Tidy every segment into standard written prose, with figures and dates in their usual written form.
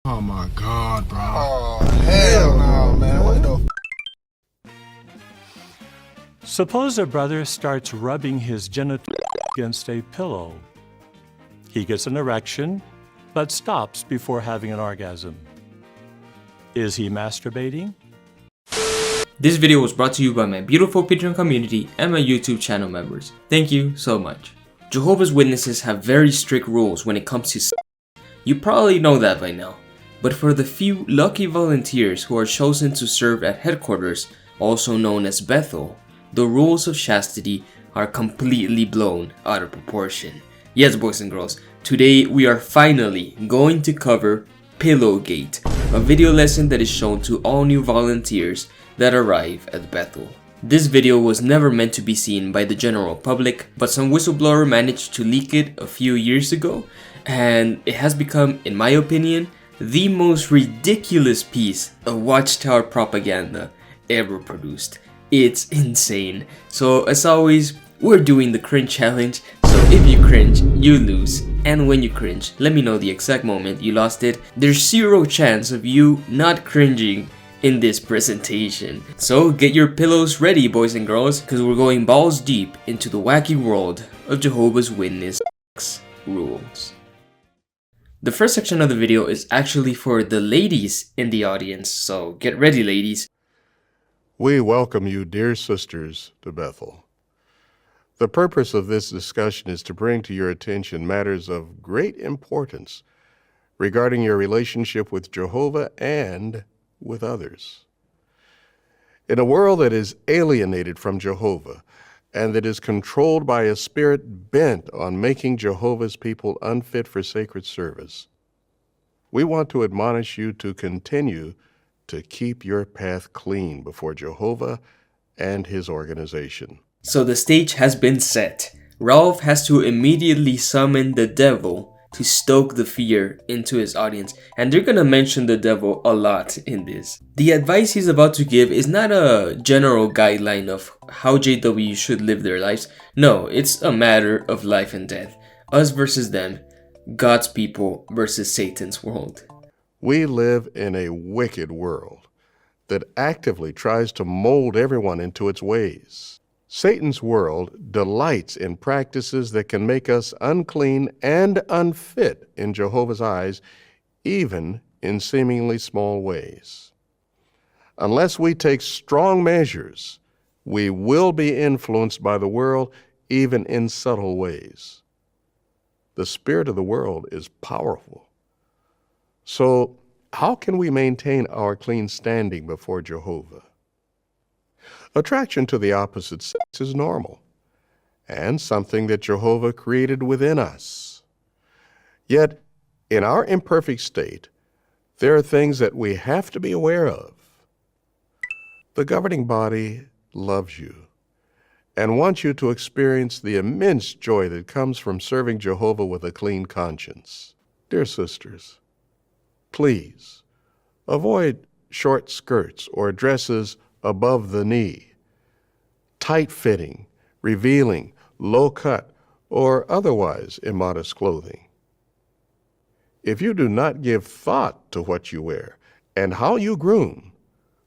Oh my God, bro. Oh, hell no, man. What the Suppose a brother starts rubbing his genitals against a pillow. He gets an erection, but stops before having an orgasm. Is he masturbating? This video was brought to you by my beautiful Patreon community and my YouTube channel members. Thank you so much. Jehovah's Witnesses have very strict rules when it comes to sex. You probably know that by now. But for the few lucky volunteers who are chosen to serve at headquarters, also known as Bethel, the rules of chastity are completely blown out of proportion. Yes, boys and girls, today we are finally going to cover Pillowgate, a video lesson that is shown to all new volunteers that arrive at Bethel. This video was never meant to be seen by the general public, but some whistleblower managed to leak it a few years ago, and it has become, in my opinion, the most ridiculous piece of Watchtower propaganda ever produced. It's insane. So as always, we're doing the cringe challenge, so if you cringe, you lose. And when you cringe, let me know the exact moment you lost it. There's zero chance of you not cringing in this presentation. So get your pillows ready, boys and girls, because we're going balls deep into the wacky world of Jehovah's Witness rules. The first section of the video is actually for the ladies in the audience, so get ready, ladies. We welcome you, dear sisters, to Bethel. The purpose of this discussion is to bring to your attention matters of great importance regarding your relationship with Jehovah and with others. In a world that is alienated from Jehovah and that is controlled by a spirit bent on making Jehovah's people unfit for sacred service, we want to admonish you to continue to keep your path clean before Jehovah and his organization. So the stage has been set. Ralph has to immediately summon the devil to stoke the fear into his audience, and they're gonna mention the devil a lot in this. The advice he's about to give is not a general guideline of how JW should live their lives. No, it's a matter of life and death. Us versus them. God's people versus Satan's world. We live in a wicked world that actively tries to mold everyone into its ways. Satan's world delights in practices that can make us unclean and unfit in Jehovah's eyes, even in seemingly small ways. Unless we take strong measures, we will be influenced by the world, even in subtle ways. The spirit of the world is powerful. So, how can we maintain our clean standing before Jehovah? Attraction to the opposite sex is normal and something that Jehovah created within us. Yet, in our imperfect state, there are things that we have to be aware of. The governing body loves you and wants you to experience the immense joy that comes from serving Jehovah with a clean conscience. Dear sisters, please avoid short skirts or dresses above the knee, tight-fitting, revealing, low-cut, or otherwise immodest clothing. If you do not give thought to what you wear and how you groom,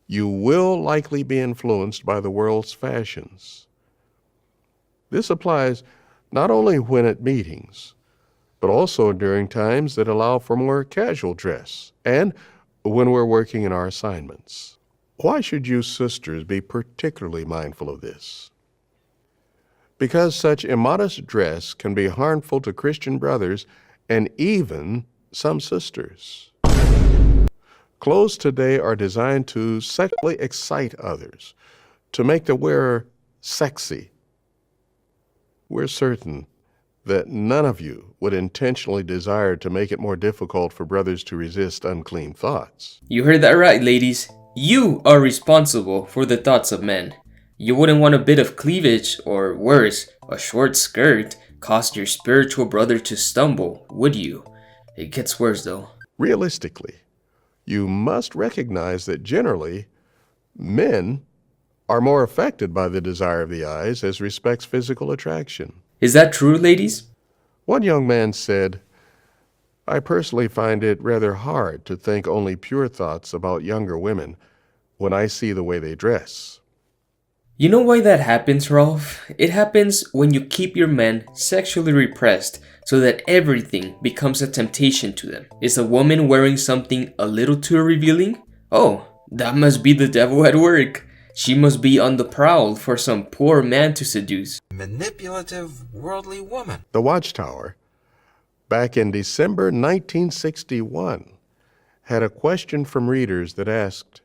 you will likely be influenced by the world's fashions. This applies not only when at meetings, but also during times that allow for more casual dress and when we're working in our assignments. Why should you sisters be particularly mindful of this? Because such immodest dress can be harmful to Christian brothers and even some sisters. Clothes today are designed to sexually excite others, to make the wearer sexy. We're certain that none of you would intentionally desire to make it more difficult for brothers to resist unclean thoughts. You heard that right, ladies. You are responsible for the thoughts of men. You wouldn't want a bit of cleavage, or worse, a short skirt, cause your spiritual brother to stumble, would you? It gets worse though. Realistically, you must recognize that generally, men are more affected by the desire of the eyes as respects physical attraction. Is that true, ladies? One young man said, I personally find it rather hard to think only pure thoughts about younger women when I see the way they dress. You know why that happens, Rolf? It happens when you keep your men sexually repressed so that everything becomes a temptation to them. Is a woman wearing something a little too revealing? Oh, that must be the devil at work. She must be on the prowl for some poor man to seduce. Manipulative, worldly woman. The Watchtower, back in December 1961, had a question from readers that asked,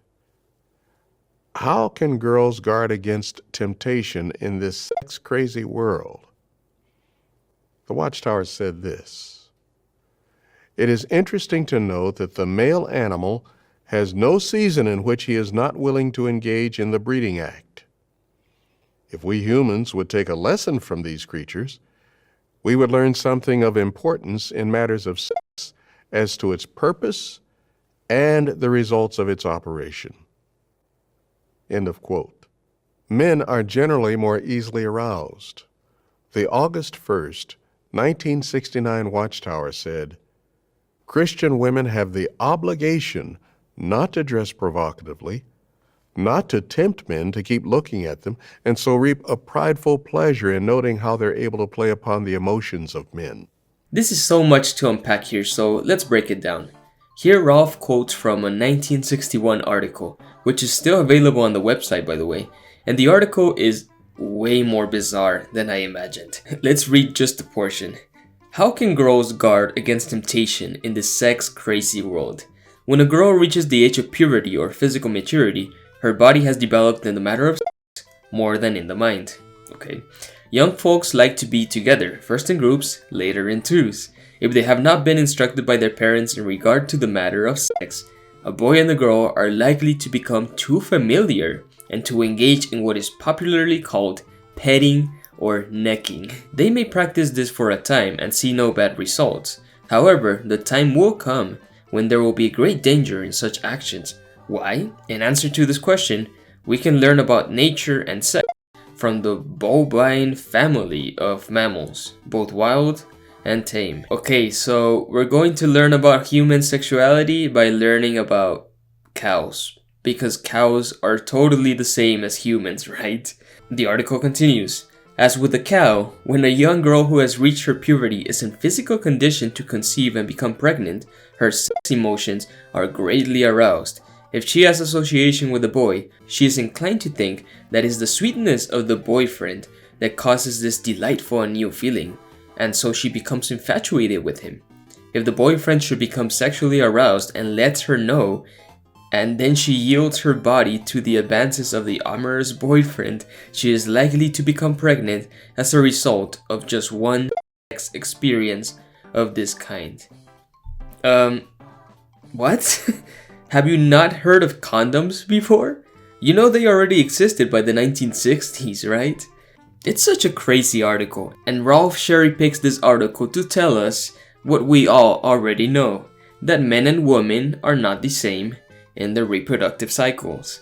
"How can girls guard against temptation in this sex-crazy world?" The Watchtower said this: "It is interesting to note that the male animal has no season in which he is not willing to engage in the breeding act. If we humans would take a lesson from these creatures, we would learn something of importance in matters of sex as to its purpose and the results of its operation." End of quote. Men are generally more easily aroused. The August 1st, 1969 Watchtower said, "Christian women have the obligation not to dress provocatively, not to tempt men to keep looking at them, and so reap a prideful pleasure in noting how they're able to play upon the emotions of men." This is so much to unpack here, so let's break it down. Here Rolf quotes from a 1961 article, which is still available on the website, by the way, and the article is way more bizarre than I imagined. Let's read just a portion. How can girls guard against temptation in this sex-crazy world? When a girl reaches the age of puberty or physical maturity, her body has developed in the matter of sex more than in the mind. Okay. Young folks like to be together, first in groups, later in twos. If they have not been instructed by their parents in regard to the matter of sex, a boy and a girl are likely to become too familiar and to engage in what is popularly called petting or necking. They may practice this for a time and see no bad results. However, the time will come when there will be great danger in such actions. Why? In answer to this question, we can learn about nature and sex from the bovine family of mammals, both wild and tame. Okay, so we're going to learn about human sexuality by learning about cows, because cows are totally the same as humans, right? The article continues. As with a cow, when a young girl who has reached her puberty is in physical condition to conceive and become pregnant, her sex emotions are greatly aroused. If she has association with a boy, she is inclined to think that it's the sweetness of the boyfriend that causes this delightful and new feeling, and so she becomes infatuated with him. If the boyfriend should become sexually aroused and lets her know, and then she yields her body to the advances of the amorous boyfriend, she is likely to become pregnant as a result of just one sex experience of this kind. What? Have you not heard of condoms before? You know they already existed by the 1960s, right? It's such a crazy article, and Rolf cherry picks this article to tell us what we all already know, that men and women are not the same in their reproductive cycles.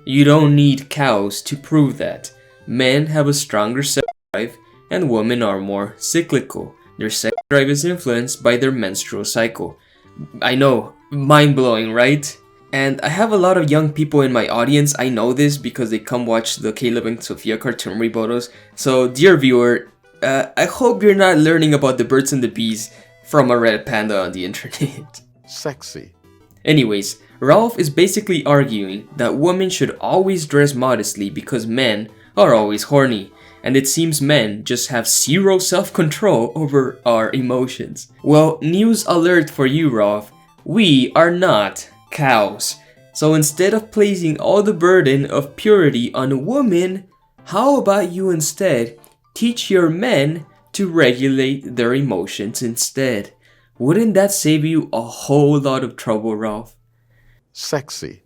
You don't need cows to prove that. Men have a stronger sex drive and women are more cyclical. Their sex drive is influenced by their menstrual cycle. I know, mind-blowing, right? And I have a lot of young people in my audience. I know this because they come watch the Caleb and Sophia cartoon rebuttals. So, dear viewer, I hope you're not learning about the birds and the bees from a red panda on the internet. Sexy. Anyways, Rolf is basically arguing that women should always dress modestly because men are always horny, and it seems men just have zero self-control over our emotions. Well, news alert for you, Rolf. We are not cows. So instead of placing all the burden of purity on a woman, how about you instead teach your men to regulate their emotions instead? Wouldn't that save you a whole lot of trouble, Rolf? Sexy.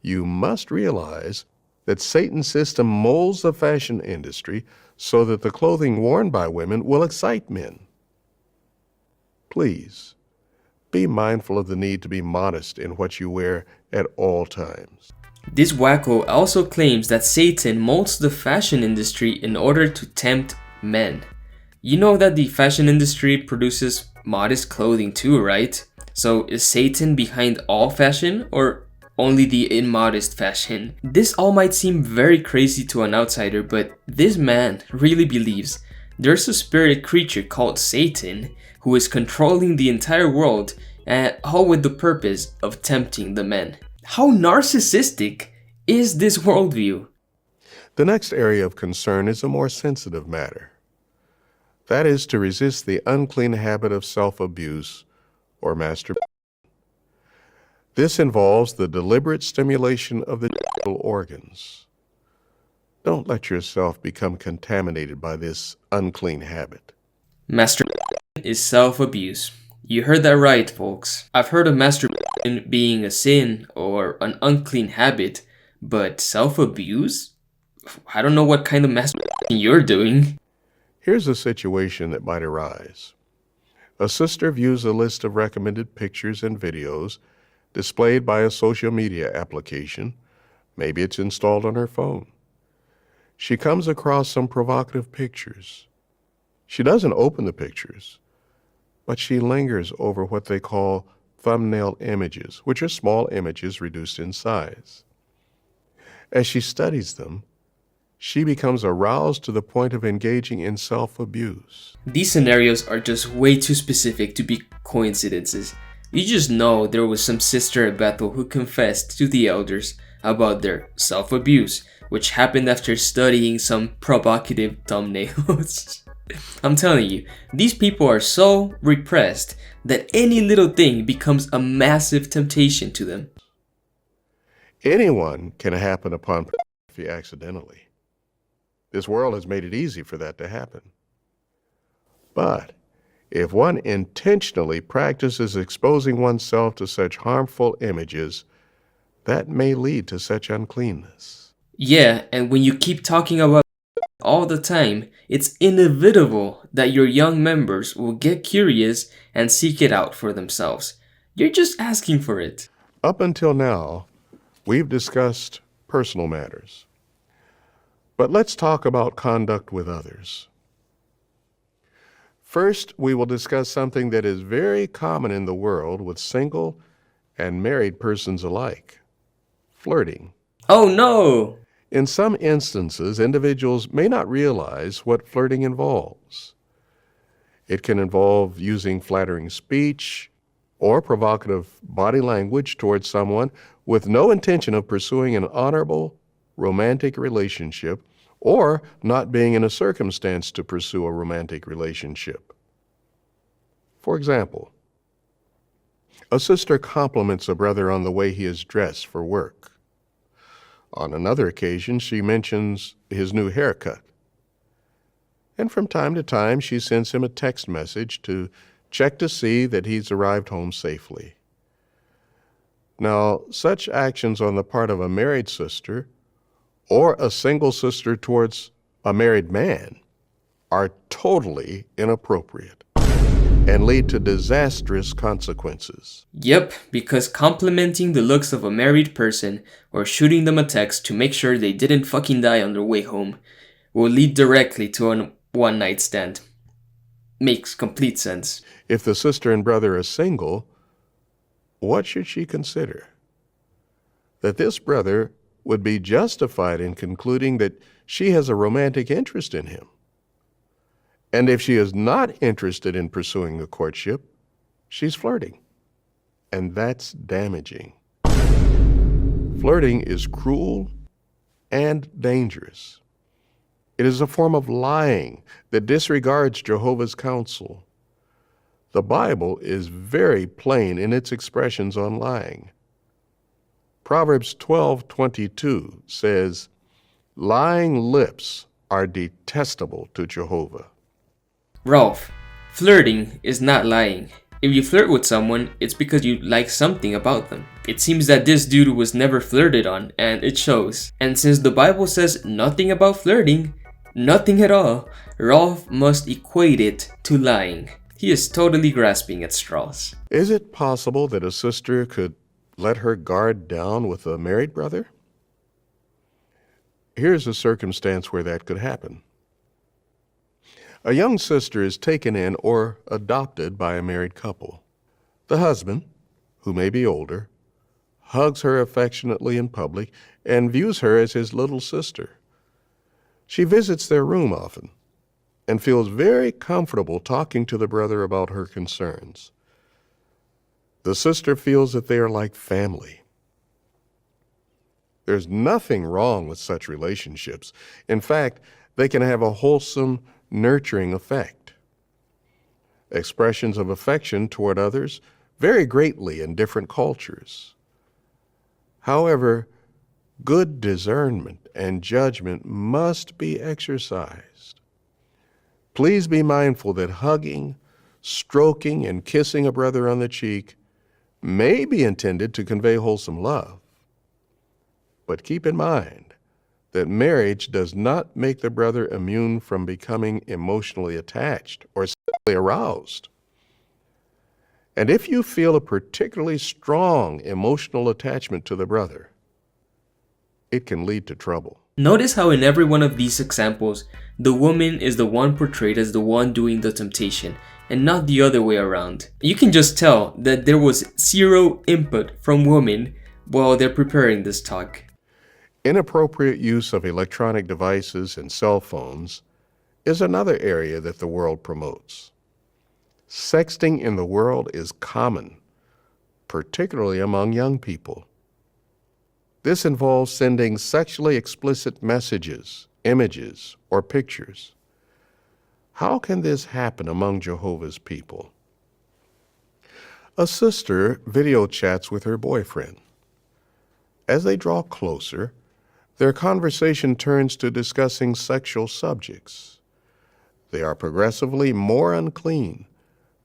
You must realize that Satan's system molds the fashion industry so that the clothing worn by women will excite men. Please, be mindful of the need to be modest in what you wear at all times. This wacko also claims that Satan molds the fashion industry in order to tempt men. You know that the fashion industry produces modest clothing too, right? So is Satan behind all fashion or only the immodest fashion? This all might seem very crazy to an outsider, but this man really believes there's a spirit creature called Satan who is controlling the entire world, and all with the purpose of tempting the men. How narcissistic is this worldview? The next area of concern is a more sensitive matter. That is to resist the unclean habit of self-abuse or masturbation. This involves the deliberate stimulation of the genital organs. Don't let yourself become contaminated by this unclean habit. Masturbation is self-abuse. You heard that right, folks. I've heard of masturbation being a sin or an unclean habit, but self-abuse? I don't know what kind of masturbation you're doing. Here's a situation that might arise. A sister views a list of recommended pictures and videos displayed by a social media application. Maybe it's installed on her phone. She comes across some provocative pictures. She doesn't open the pictures, but she lingers over what they call thumbnail images, which are small images reduced in size. As she studies them, she becomes aroused to the point of engaging in self-abuse. These scenarios are just way too specific to be coincidences. You just know there was some sister at Bethel who confessed to the elders about their self-abuse, which happened after studying some provocative thumbnails. I'm telling you, these people are so repressed that any little thing becomes a massive temptation to them. Anyone can happen upon pornography accidentally. This world has made it easy for that to happen. But if one intentionally practices exposing oneself to such harmful images, that may lead to such uncleanness. Yeah, and when you keep talking about all the time, it's inevitable that your young members will get curious and seek it out for themselves. You're just asking for it. Up until now, we've discussed personal matters. But let's talk about conduct with others. First, we will discuss something that is very common in the world with single and married persons alike: flirting. Oh no! In some instances, individuals may not realize what flirting involves. It can involve using flattering speech or provocative body language towards someone with no intention of pursuing an honorable, romantic relationship, or not being in a circumstance to pursue a romantic relationship. For example, a sister compliments a brother on the way he is dressed for work. On another occasion, she mentions his new haircut. And from time to time, she sends him a text message to check to see that he's arrived home safely. Now, such actions on the part of a married sister or a single sister towards a married man are totally inappropriate and lead to disastrous consequences. Yep, because complimenting the looks of a married person or shooting them a text to make sure they didn't fucking die on their way home will lead directly to a one-night stand. Makes complete sense. If the sister and brother are single, what should she consider? That this brother would be justified in concluding that she has a romantic interest in him. And if she is not interested in pursuing a courtship, she's flirting. And that's damaging. Flirting is cruel and dangerous. It is a form of lying that disregards Jehovah's counsel. The Bible is very plain in its expressions on lying. Proverbs 12:22 says, "Lying lips are detestable to Jehovah." Ralph, flirting is not lying. If you flirt with someone, it's because you like something about them. It seems that this dude was never flirted on, and it shows. And since the Bible says nothing about flirting, nothing at all, Ralph must equate it to lying. He is totally grasping at straws. Is it possible that a sister could let her guard down with a married brother? Here's a circumstance where that could happen. A young sister is taken in or adopted by a married couple. The husband, who may be older, hugs her affectionately in public and views her as his little sister. She visits their room often and feels very comfortable talking to the brother about her concerns. The sister feels that they are like family. There's nothing wrong with such relationships. In fact, they can have a wholesome, nurturing effect. Expressions of affection toward others vary greatly in different cultures. However, good discernment and judgment must be exercised. Please be mindful that hugging, stroking, and kissing a brother on the cheek may be intended to convey wholesome love. But keep in mind that marriage does not make the brother immune from becoming emotionally attached or sexually aroused. And if you feel a particularly strong emotional attachment to the brother, it can lead to trouble. Notice how in every one of these examples, the woman is the one portrayed as the one doing the temptation, and not the other way around. You can just tell that there was zero input from women while they're preparing this talk. Inappropriate use of electronic devices and cell phones is another area that the world promotes. Sexting in the world is common, particularly among young people. This involves sending sexually explicit messages, images, or pictures. How can this happen among Jehovah's people? A sister video chats with her boyfriend. As they draw closer, their conversation turns to discussing sexual subjects. They are progressively more unclean,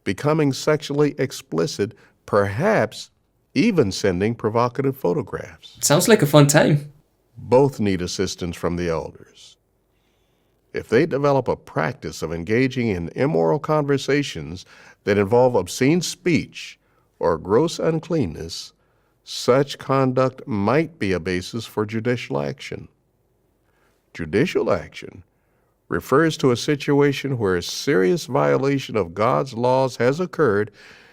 becoming sexually explicit, perhaps even sending provocative photographs. Sounds like a fun time. Both need assistance from the elders. If they develop a practice of engaging in immoral conversations that involve obscene speech or gross uncleanness, such conduct might be a basis for judicial action. Judicial action refers to a situation where a serious violation of God's laws has occurred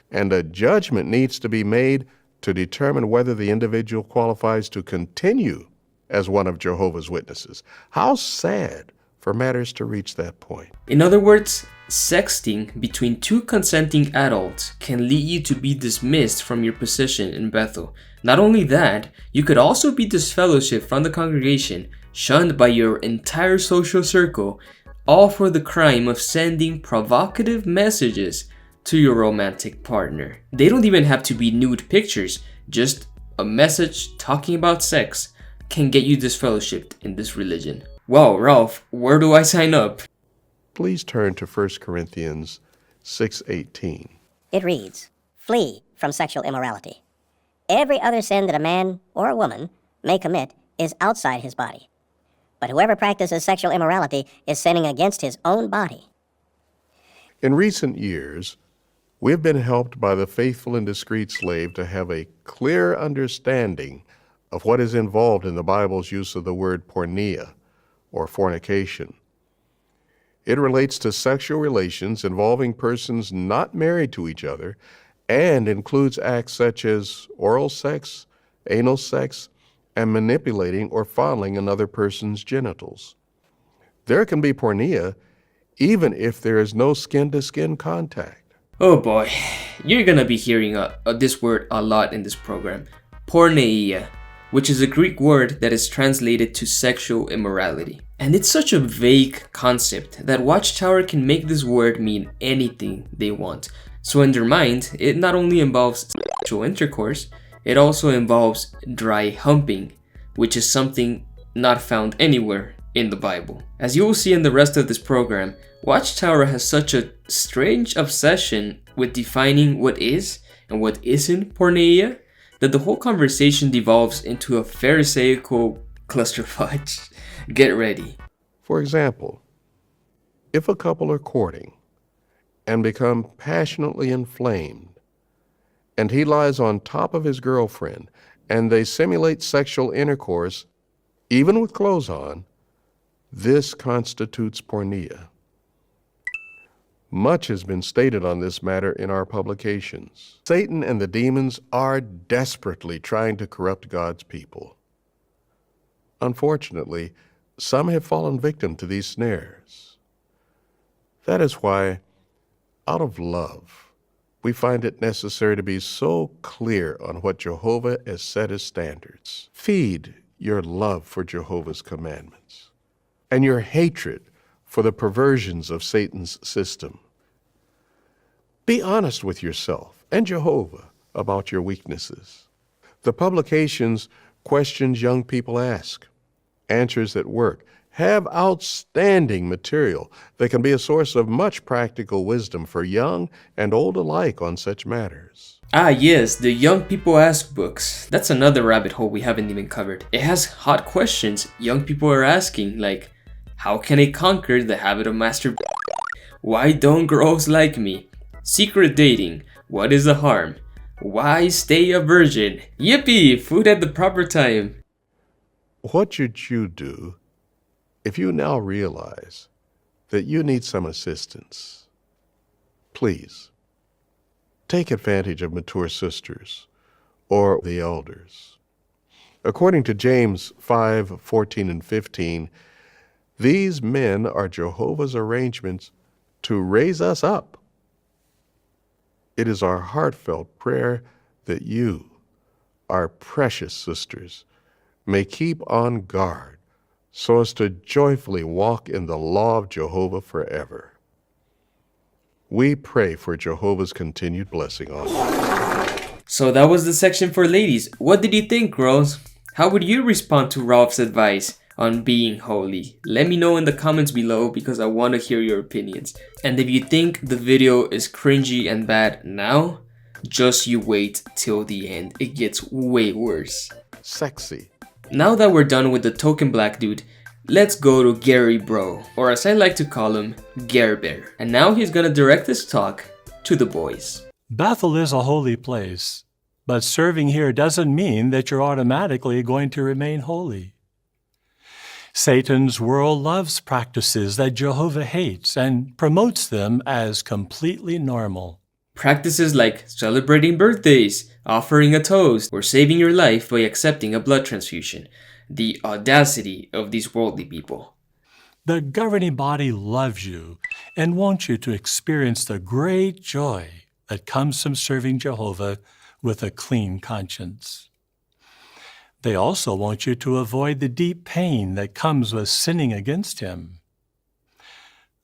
and a judgment needs to be made to determine whether the individual qualifies to continue as one of Jehovah's Witnesses. How sad for matters to reach that point. In other words, sexting between two consenting adults can lead you to be dismissed from your position in Bethel. Not only that, you could also be disfellowshipped from the congregation, shunned by your entire social circle, all for the crime of sending provocative messages to your romantic partner. They don't even have to be nude pictures, just a message talking about sex can get you disfellowshipped in this religion. Wow, Ralph, where do I sign up? Please turn to 1 Corinthians 6:18. It reads, "Flee from sexual immorality. Every other sin that a man or a woman may commit is outside his body. But whoever practices sexual immorality is sinning against his own body." In recent years, we've been helped by the faithful and discreet slave to have a clear understanding of what is involved in the Bible's use of the word porneia, or fornication. It relates to sexual relations involving persons not married to each other and includes acts such as oral sex, anal sex, and manipulating or fondling another person's genitals. There can be porneia even if there is no skin-to-skin contact. Oh boy, you're gonna be hearing this word a lot in this program. Porneia, which is a Greek word that is translated to sexual immorality. And it's such a vague concept that Watchtower can make this word mean anything they want. So in their mind, it not only involves sexual intercourse, it also involves dry humping, which is something not found anywhere in the Bible. As you will see in the rest of this program, Watchtower has such a strange obsession with defining what is and what isn't porneia that the whole conversation devolves into a pharisaical clusterfudge. Get ready. For example, if a couple are courting and become passionately inflamed, and he lies on top of his girlfriend, and they simulate sexual intercourse, even with clothes on, this constitutes porneia. Much has been stated on this matter in our publications. Satan and the demons are desperately trying to corrupt God's people. Unfortunately, some have fallen victim to these snares. That is why, out of love, we find it necessary to be so clear on what Jehovah has set as standards. Feed your love for Jehovah's commandments and your hatred for the perversions of Satan's system. Be honest with yourself and Jehovah about your weaknesses. The publications questions young people ask, answers that work, have outstanding material that can be a source of much practical wisdom for young and old alike on such matters. Ah yes, the Young People Ask books. That's another rabbit hole we haven't even covered. It has hot questions young people are asking, like, how can I conquer the habit of masturbation? Why don't girls like me? Secret dating. What is the harm? Why stay a virgin? Yippee! Food at the proper time. What should you do if you now realize that you need some assistance? Please, take advantage of mature sisters or the elders. According to James 5:14 and 15, these men are Jehovah's arrangements to raise us up. It is our heartfelt prayer that you, our precious sisters, may keep on guard so as to joyfully walk in the law of Jehovah forever. We pray for Jehovah's continued blessing on you. So that was the section for ladies. What did you think, girls? How would you respond to Ralph's advice on being holy? Let me know in the comments below because I want to hear your opinions. And if you think the video is cringy and bad now, just you wait till the end. It gets way worse. Sexy. Now that we're done with the token black dude, let's go to Gary Bro, or as I like to call him, Gare Bear. And now he's gonna direct this talk to the boys. Bethel is a holy place, but serving here doesn't mean that you're automatically going to remain holy. Satan's world loves practices that Jehovah hates and promotes them as completely normal. Practices like celebrating birthdays, offering a toast, or saving your life by accepting a blood transfusion. The audacity of these worldly people. The governing body loves you and wants you to experience the great joy that comes from serving Jehovah with a clean conscience. They also want you to avoid the deep pain that comes with sinning against Him.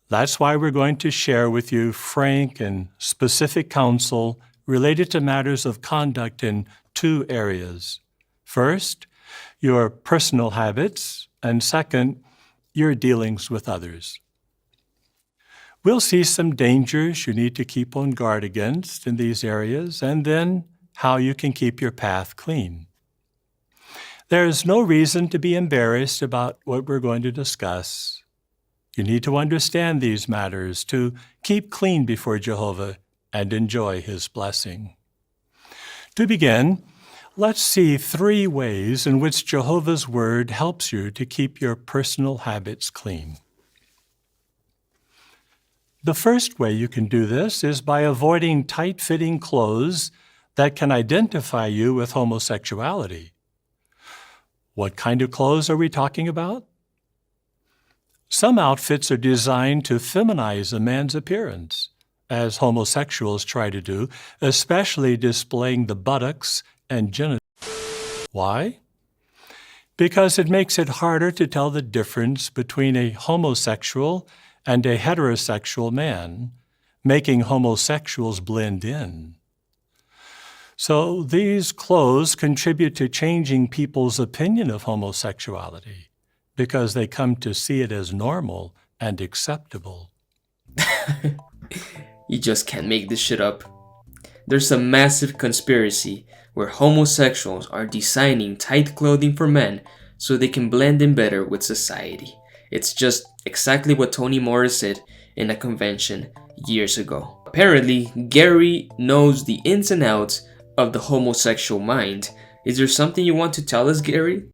That's why we're going to share with you frank and specific counsel related to matters of conduct in two areas. First, your personal habits, and second, your dealings with others. We'll see some dangers you need to keep on guard against in these areas, and then how you can keep your path clean. There is no reason to be embarrassed about what we're going to discuss. You need to understand these matters to keep clean before Jehovah and enjoy His blessing. To begin, let's see 3 ways in which Jehovah's Word helps you to keep your personal habits clean. The first way you can do this is by avoiding tight-fitting clothes that can identify you with homosexuality. What kind of clothes are we talking about? Some outfits are designed to feminize a man's appearance, as homosexuals try to do, especially displaying the buttocks and genitals. Why? Because it makes it harder to tell the difference between a homosexual and a heterosexual man, making homosexuals blend in. So these clothes contribute to changing people's opinion of homosexuality because they come to see it as normal and acceptable. You just can't make this shit up. There's a massive conspiracy where homosexuals are designing tight clothing for men so they can blend in better with society. It's just exactly what Toni Morris said in a convention years ago. Apparently, Gary knows the ins and outs of the homosexual mind. Is there something you want to tell us, Gary?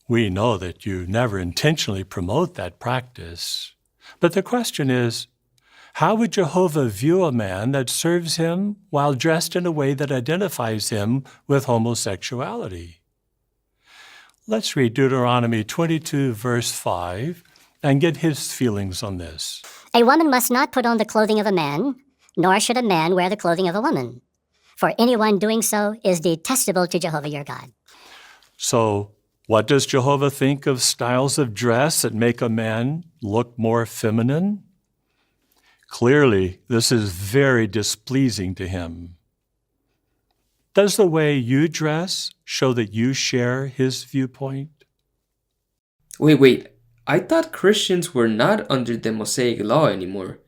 We know that you never intentionally promote that practice, but the question is, How would Jehovah view a man that serves him while dressed in a way that identifies him with homosexuality? Let's read Deuteronomy 22, verse 5, and get his feelings on this. A woman must not put on the clothing of a man, nor should a man wear the clothing of a woman. For anyone doing so is detestable to Jehovah your God. So, what does Jehovah think of styles of dress that make a man look more feminine? Clearly, this is very displeasing to him. Does the way you dress show that you share his viewpoint? Wait. I thought Christians were not under the Mosaic law anymore.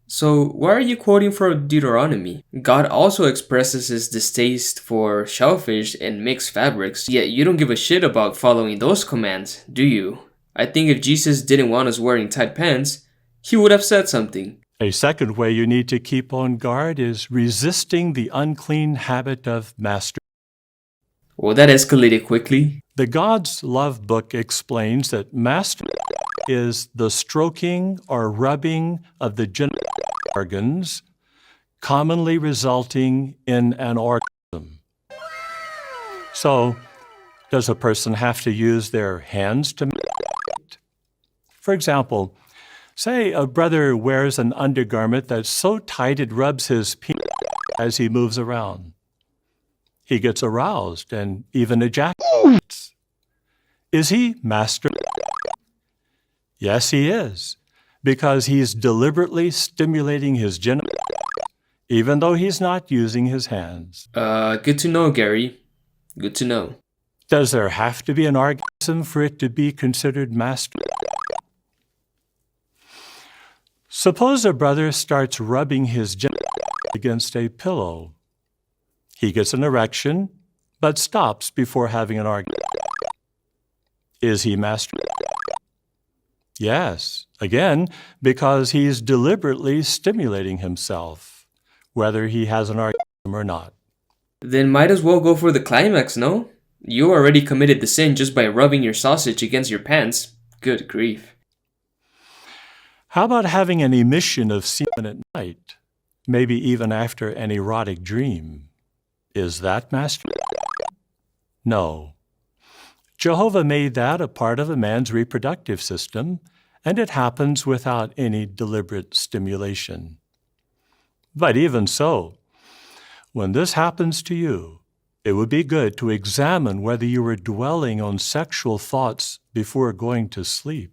So why are you quoting from Deuteronomy? God also expresses his distaste for shellfish and mixed fabrics, yet you don't give a shit about following those commands, do you? I think if Jesus didn't want us wearing tight pants, he would have said something. A second way you need to keep on guard is resisting the unclean habit of masturbation. Well, that escalated quickly. The God's Love book explains that masturbation is the stroking or rubbing of the genital organs, commonly resulting in an orgasm. So, does a person have to use their hands to masturbate? For example, say a brother wears an undergarment that's so tight it rubs his penis as he moves around. He gets aroused and even ejaculates. Is he masturbating? Yes, he is, because he's deliberately stimulating his genitals, even though he's not using his hands. Good to know, Gary. Good to know. Does there have to be an orgasm for it to be considered masturbation? Suppose a brother starts rubbing his genitals against a pillow. He gets an erection, but stops before having an orgasm. Is he masturbating? Yes, again, because he's deliberately stimulating himself, whether he has an orgasm or not. Then might as well go for the climax, no? You already committed the sin just by rubbing your sausage against your pants. Good grief. How about having an emission of semen at night, maybe even after an erotic dream? Is that masturbation? No. Jehovah made that a part of a man's reproductive system, and it happens without any deliberate stimulation. But even so, when this happens to you, it would be good to examine whether you were dwelling on sexual thoughts before going to sleep.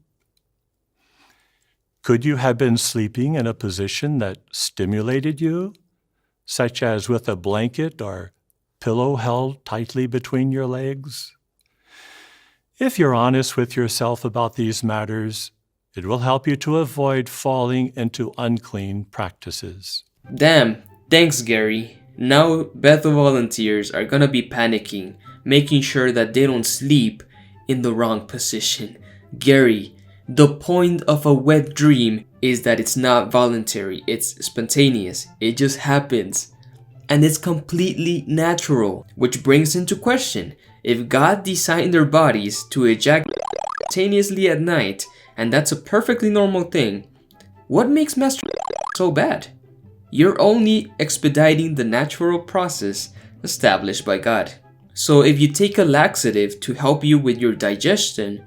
Could you have been sleeping in a position that stimulated you, such as with a blanket or pillow held tightly between your legs? If you're honest with yourself about these matters, it will help you to avoid falling into unclean practices. Damn, thanks, Gary. Now Bethel volunteers are gonna be panicking, making sure that they don't sleep in the wrong position. Gary, the point of a wet dream is that it's not voluntary, it's spontaneous, it just happens. And it's completely natural, which brings into question, if God designed their bodies to ejaculate spontaneously at night, and that's a perfectly normal thing, what makes masturbation so bad? You're only expediting the natural process established by God. So if you take a laxative to help you with your digestion,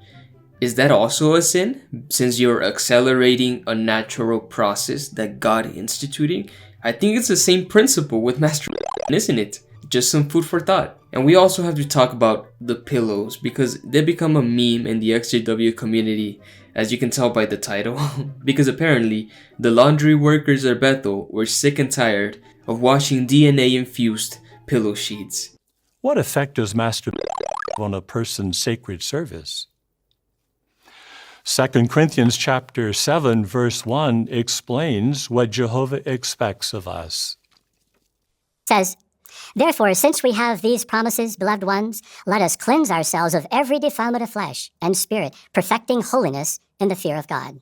is that also a sin? Since you're accelerating a natural process that God instituted? I think it's the same principle with masturbation, isn't it? Just some food for thought. And we also have to talk about the pillows because they become a meme in the XJW community, as you can tell by the title. Because apparently, the laundry workers at Bethel were sick and tired of washing DNA-infused pillow sheets. What effect does masturbation have on a person's sacred service? 2 Corinthians chapter 7, verse 1 explains what Jehovah expects of us. It says, "Therefore, since we have these promises, beloved ones, let us cleanse ourselves of every defilement of flesh and spirit, perfecting holiness in the fear of God."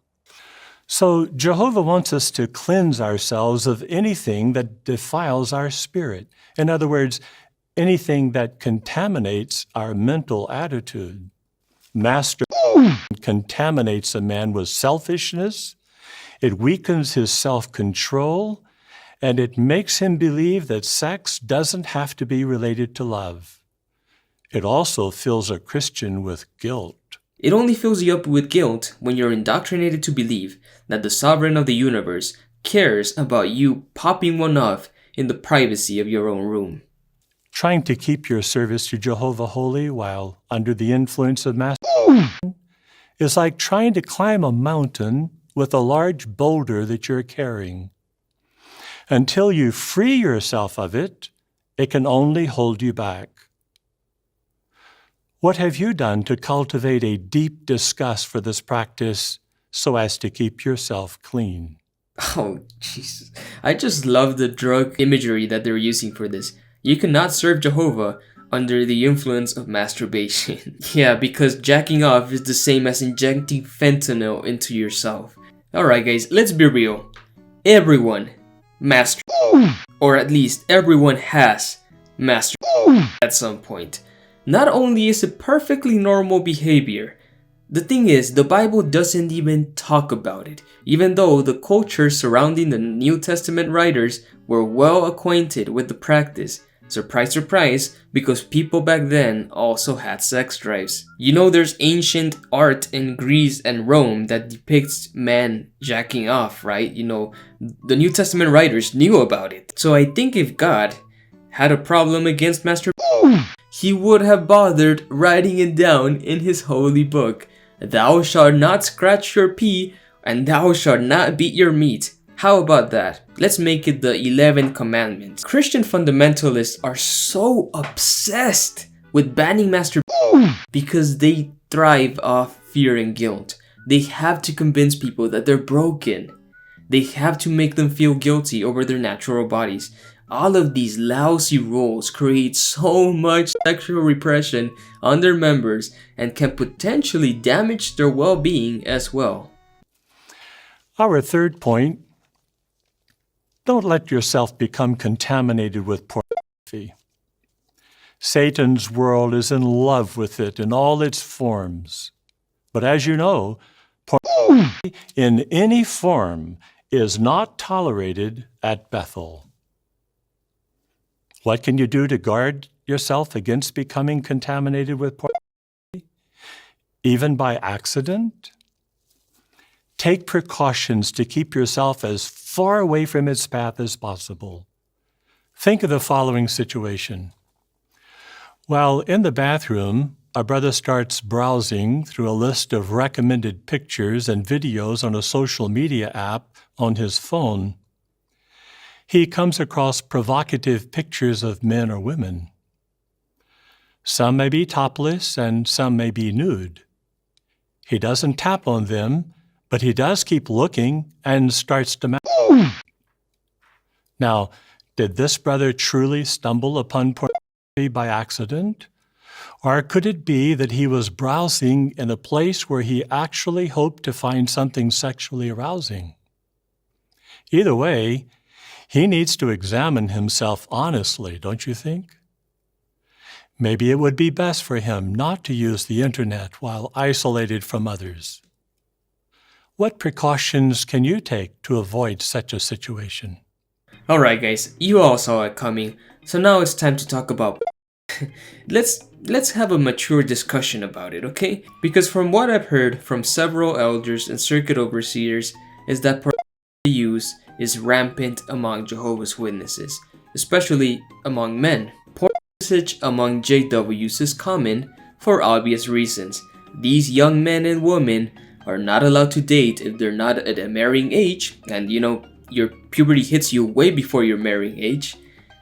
So Jehovah wants us to cleanse ourselves of anything that defiles our spirit. In other words, anything that contaminates our mental attitude. Masturbation contaminates a man with selfishness. It weakens his self-control, and it makes him believe that sex doesn't have to be related to love. It also fills a Christian with guilt. It only fills you up with guilt when you're indoctrinated to believe that the sovereign of the universe cares about you popping one off in the privacy of your own room. Trying to keep your service to Jehovah holy while under the influence of masturbation is like trying to climb a mountain with a large boulder that you're carrying. Until you free yourself of it, it can only hold you back. What have you done to cultivate a deep disgust for this practice so as to keep yourself clean? Oh, Jesus. I just love the drug imagery that they're using for this. You cannot serve Jehovah under the influence of masturbation. Yeah, because jacking off is the same as injecting fentanyl into yourself. Alright guys, let's be real. Everyone masturbates, or at least everyone has masturbated at some point. Not only is it perfectly normal behavior, the thing is, the Bible doesn't even talk about it, even though the culture surrounding the New Testament writers were well acquainted with the practice. Surprise, surprise, because people back then also had sex drives. You know, there's ancient art in Greece and Rome that depicts men jacking off, right? You know, the New Testament writers knew about it. So I think if God had a problem against masturbation, he would have bothered writing it down in his holy book. Thou shalt not scratch your pee, and thou shalt not beat your meat. How about that? Let's make it the 11th commandment. Christian fundamentalists are so obsessed with banning masturbation because they thrive off fear and guilt. They have to convince people that they're broken. They have to make them feel guilty over their natural bodies. All of these lousy rules create so much sexual repression on their members and can potentially damage their well-being as well. Our third point: don't let yourself become contaminated with pornography. Satan's world is in love with it in all its forms. But as you know, pornography in any form is not tolerated at Bethel. What can you do to guard yourself against becoming contaminated with pornography, even by accident? Take precautions to keep yourself as far away from its path as possible. Think of the following situation. While in the bathroom, a brother starts browsing through a list of recommended pictures and videos on a social media app on his phone. He comes across provocative pictures of men or women. Some may be topless and some may be nude. He doesn't tap on them, but he does keep looking and starts to masturbate. Now, did this brother truly stumble upon pornography by accident? Or could it be that he was browsing in a place where he actually hoped to find something sexually arousing? Either way, he needs to examine himself honestly, don't you think? Maybe it would be best for him not to use the internet while isolated from others. What precautions can you take to avoid such a situation? Alright guys, you all saw it coming, so now it's time to talk about Let's have a mature discussion about it, okay? Because from what I've heard from several elders and circuit overseers is that pornography use is rampant among Jehovah's Witnesses, especially among men. Porn usage among JWs is common for obvious reasons. These young men and women are not allowed to date if they're not at a marrying age, and you know, your puberty hits you way before your marrying age,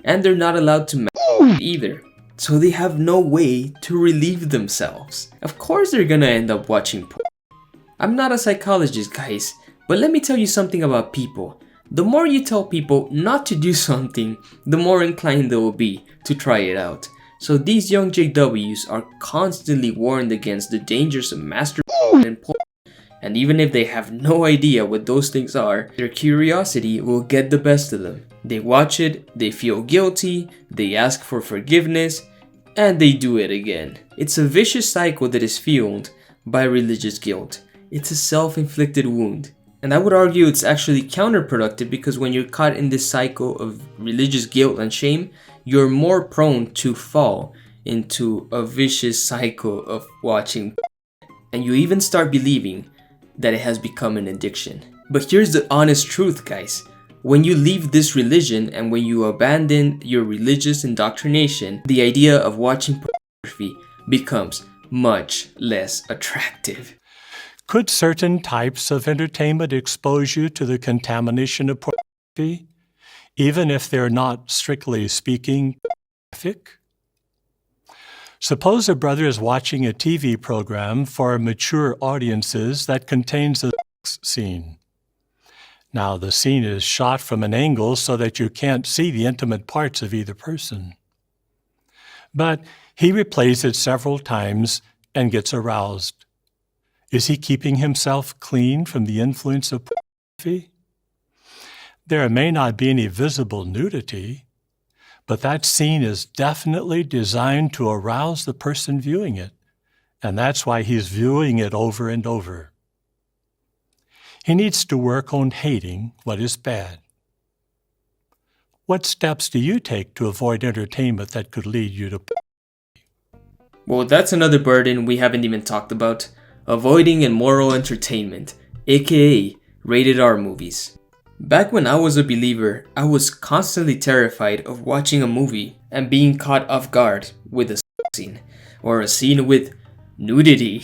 and they're not allowed to marry either. So they have no way to relieve themselves. Of course they're gonna end up watching porn. I'm not a psychologist, guys, but let me tell you something about people. The more you tell people not to do something, the more inclined they will be to try it out. So these young JWs are constantly warned against the dangers of masturbation and porn. And even if they have no idea what those things are, their curiosity will get the best of them. They watch it, they feel guilty, they ask for forgiveness, and they do it again. It's a vicious cycle that is fueled by religious guilt. It's a self-inflicted wound. And I would argue it's actually counterproductive, because when you're caught in this cycle of religious guilt and shame, you're more prone to fall into a vicious cycle of watching, and you even start believing that it has become an addiction. But here's the honest truth, guys. When you leave this religion and when you abandon your religious indoctrination, the idea of watching pornography becomes much less attractive. Could certain types of entertainment expose you to the contamination of pornography, even if they're not strictly speaking pornographic? Suppose a brother is watching a TV program for mature audiences that contains a sex scene. Now, the scene is shot from an angle so that you can't see the intimate parts of either person. But he replays it several times and gets aroused. Is he keeping himself clean from the influence of pornography? There may not be any visible nudity, but that scene is definitely designed to arouse the person viewing it, and that's why he's viewing it over and over. He needs to work on hating what is bad. What steps do you take to avoid entertainment that could lead you to pornography? Well, that's another burden we haven't even talked about. Avoiding immoral entertainment, aka rated R movies. Back when I was a believer, I was constantly terrified of watching a movie and being caught off guard with a scene or a scene with nudity.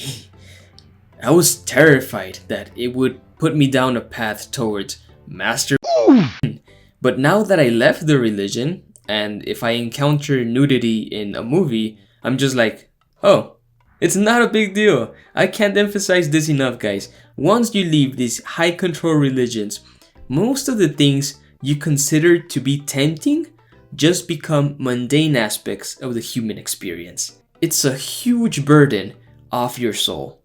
I was terrified that it would put me down a path towards masturbation. But now that I left the religion, and if I encounter nudity in a movie, I'm just like, oh, it's not a big deal. I can't emphasize this enough, guys. Once you leave these high control religions, most of the things you consider to be tempting just become mundane aspects of the human experience. It's a huge burden off your soul.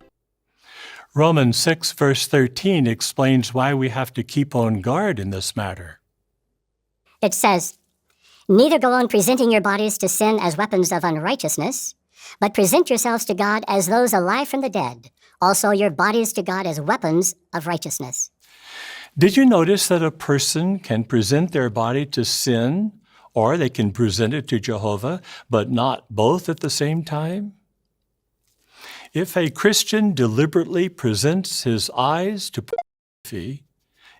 Romans 6 verse 13 explains why we have to keep on guard in this matter. It says, "Neither go on presenting your bodies to sin as weapons of unrighteousness, but present yourselves to God as those alive from the dead, also your bodies to God as weapons of righteousness." Did you notice that a person can present their body to sin, or they can present it to Jehovah, but not both at the same time? If a Christian deliberately presents his eyes to pornography,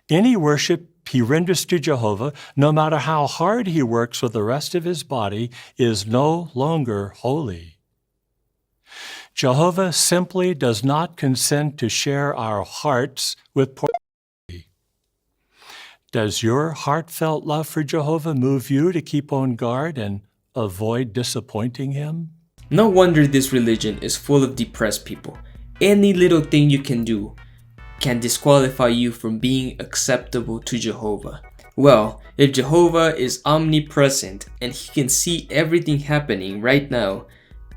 any worship he renders to Jehovah, no matter how hard he works with the rest of his body, is no longer holy. Jehovah simply does not consent to share our hearts with pornography. Does your heartfelt love for Jehovah move you to keep on guard and avoid disappointing him? No wonder this religion is full of depressed people. Any little thing you can do can disqualify you from being acceptable to Jehovah. Well, if Jehovah is omnipresent and he can see everything happening right now,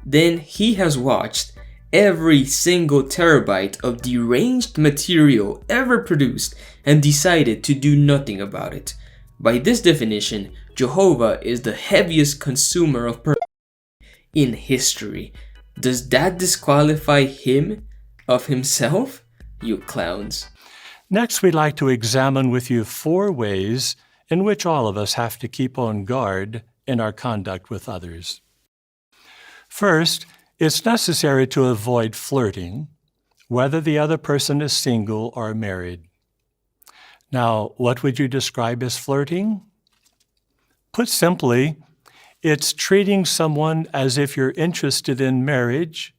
then he has watched every single terabyte of deranged material ever produced and decided to do nothing about it. By this definition, Jehovah is the heaviest consumer of pornography in history. Does that disqualify him of himself? You clowns. Next, we'd like to examine with you 4 ways in which all of us have to keep on guard in our conduct with others. First, it's necessary to avoid flirting, whether the other person is single or married. Now, what would you describe as flirting? Put simply, it's treating someone as if you're interested in marriage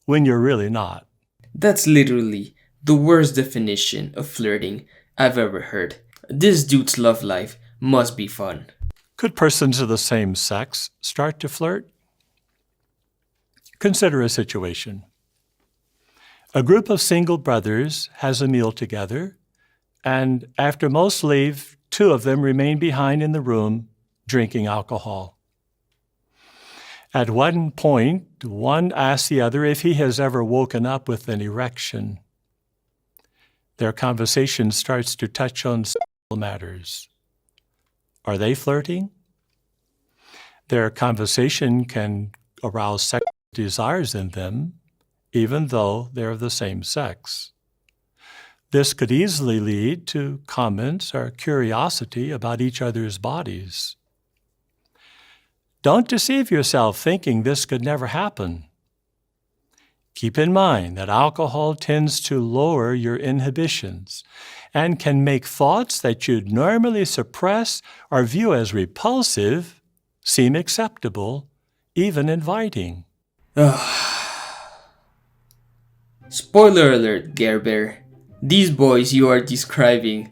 when you're really not. That's literally the worst definition of flirting I've ever heard. This dude's love life must be fun. Could persons of the same sex start to flirt? Consider a situation. A group of single brothers has a meal together, and after most leave, 2 of them remain behind in the room drinking alcohol. At one point, one asks the other if he has ever woken up with an erection. Their conversation starts to touch on sexual matters. Are they flirting? Their conversation can arouse sexual desires in them, even though they're of the same sex. This could easily lead to comments or curiosity about each other's bodies. Don't deceive yourself thinking this could never happen. Keep in mind that alcohol tends to lower your inhibitions and can make thoughts that you'd normally suppress or view as repulsive seem acceptable, even inviting. Spoiler alert, Gerber. These boys you are describing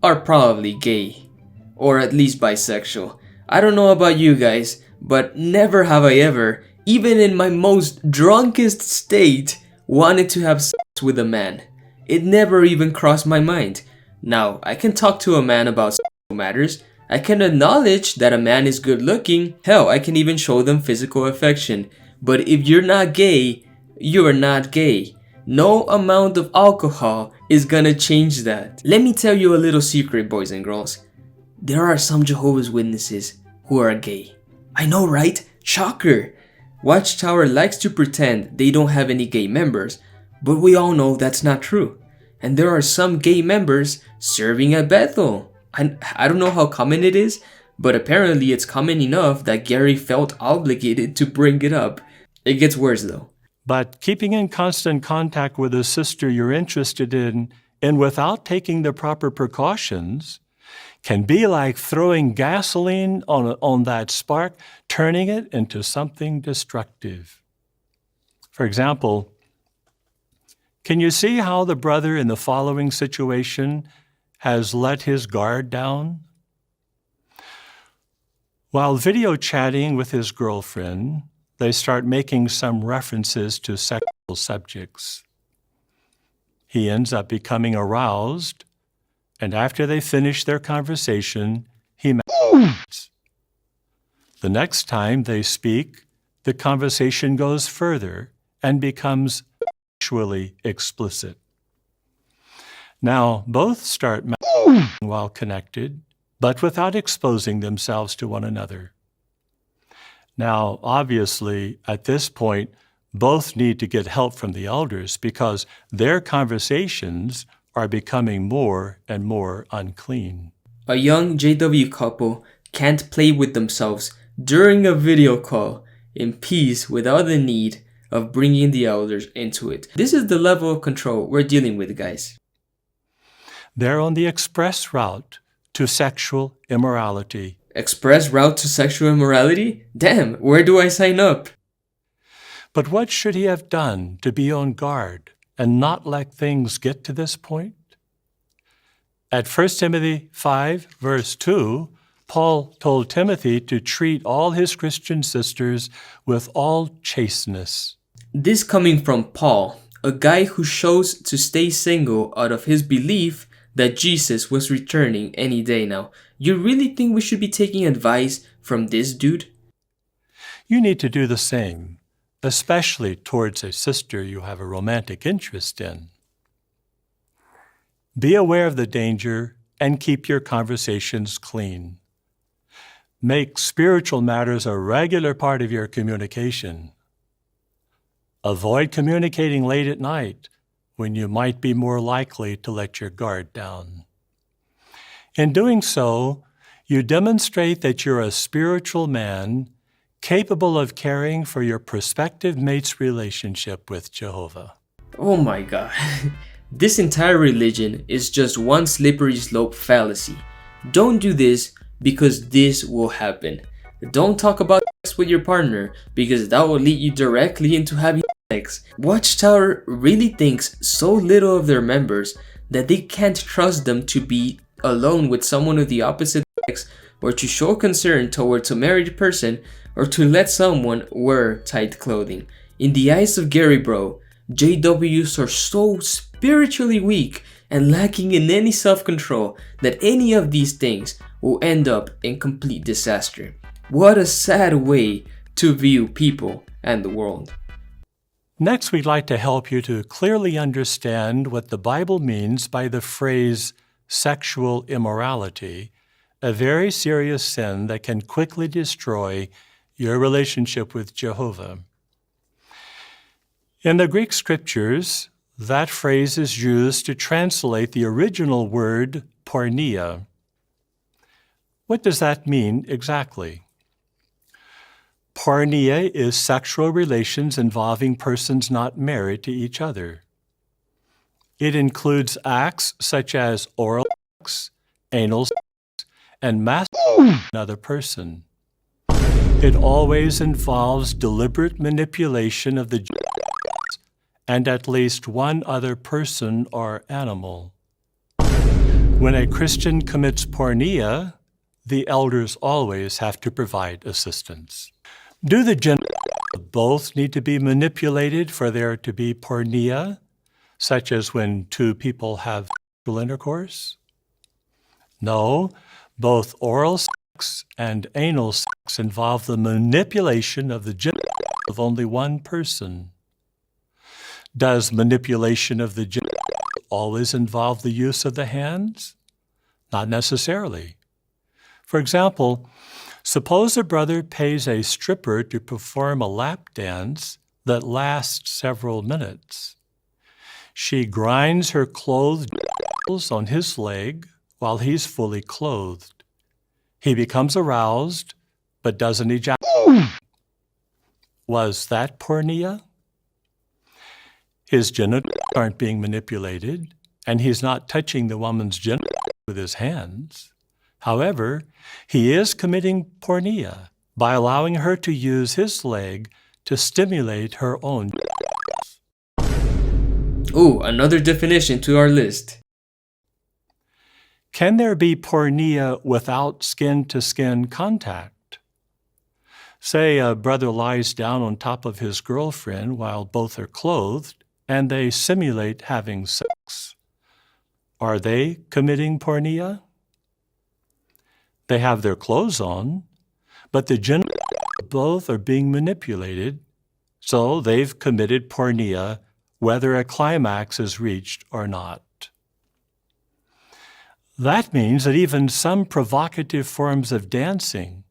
are probably gay, or at least bisexual. I don't know about you guys, but never have I ever, even in my most drunkest state, wanted to have sex with a man. It never even crossed my mind. Now, I can talk to a man about sexual matters. I can acknowledge that a man is good looking. Hell, I can even show them physical affection. But if you're not gay, you're not gay. No amount of alcohol is gonna change that. Let me tell you a little secret, boys and girls. There are some Jehovah's Witnesses who are gay. I know, right? Shocker! Watchtower likes to pretend they don't have any gay members, but we all know that's not true. And there are some gay members serving at Bethel. I don't know how common it is, but apparently it's common enough that Gary felt obligated to bring it up. It gets worse though. But keeping in constant contact with a sister you're interested in and without taking the proper precautions can be like throwing gasoline on that spark, turning it into something destructive. For example, can you see how the brother in the following situation has let his guard down? While video chatting with his girlfriend, they start making some references to sexual subjects. He ends up becoming aroused, and after they finish their conversation, he masturbates. The next time they speak, the conversation goes further and becomes sexually explicit. Now, both start masturbating while connected, but without exposing themselves to one another. Now, obviously, at this point, both need to get help from the elders because their conversations are becoming more and more unclean. A young JW couple can't play with themselves during a video call in peace without the need of bringing the elders into it. This is the level of control we're dealing with, guys. They're on the express route to sexual immorality. Express route to sexual immorality? Damn, where do I sign up? But what should he have done to be on guard and not let things get to this point? At 1 Timothy 5, verse 2, Paul told Timothy to treat all his Christian sisters with all chasteness. This coming from Paul, a guy who chose to stay single out of his belief that Jesus was returning any day now. You really think we should be taking advice from this dude? You need to do the same, especially towards a sister you have a romantic interest in. Be aware of the danger and keep your conversations clean. Make spiritual matters a regular part of your communication. Avoid communicating late at night when you might be more likely to let your guard down. In doing so, you demonstrate that you're a spiritual man capable of caring for your prospective mate's relationship with Jehovah. Oh my god. This entire religion is just one slippery slope fallacy. Don't do this because this will happen. Don't talk about sex with your partner because that will lead you directly into having sex. Watchtower really thinks so little of their members that they can't trust them to be alone with someone of the opposite sex or to show concern towards a married person or to let someone wear tight clothing. In the eyes of Gary Bro, JWs are so spiritually weak and lacking in any self-control that any of these things will end up in complete disaster. What a sad way to view people and the world. Next, we'd like to help you to clearly understand what the Bible means by the phrase sexual immorality, a very serious sin that can quickly destroy your relationship with Jehovah. In the Greek scriptures, that phrase is used to translate the original word porneia. What does that mean exactly? Porneia is sexual relations involving persons not married to each other. It includes acts such as oral sex, anal sex, and masturbating on another person. It always involves deliberate manipulation of the genitals and at least one other person or animal. When a Christian commits porneia, the elders always have to provide assistance. Do the genitals both need to be manipulated for there to be porneia, such as when two people have sexual intercourse? No, both oral sex and anal sex involve the manipulation of the genitals of only one person. Does manipulation of the genitals always involve the use of the hands? Not necessarily. For example, suppose a brother pays a stripper to perform a lap dance that lasts several minutes. She grinds her clothed genitals on his leg while he's fully clothed. He becomes aroused, but doesn't ejaculate. Was that porneia? His genitals aren't being manipulated, and he's not touching the woman's genitals with his hands. However, he is committing porneia by allowing her to use his leg to stimulate her own genitals. Ooh, another definition to our list. Can there be porneia without skin-to-skin contact? Say a brother lies down on top of his girlfriend while both are clothed, and they simulate having sex. Are they committing porneia? They have their clothes on, but the genitals of both are being manipulated, so they've committed porneia whether a climax is reached or not. That means that even some provocative forms of dancing,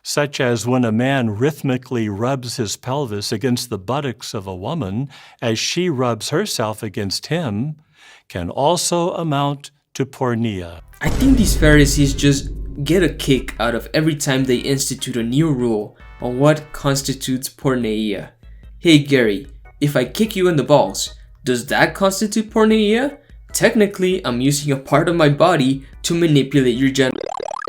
such as when a man rhythmically rubs his pelvis against the buttocks of a woman as she rubs herself against him, can also amount to porneia. I think these Pharisees just get a kick out of every time they institute a new rule on what constitutes porneia. Hey Gary, if I kick you in the balls, does that constitute porneia? Technically, I'm using a part of my body to manipulate your genitals.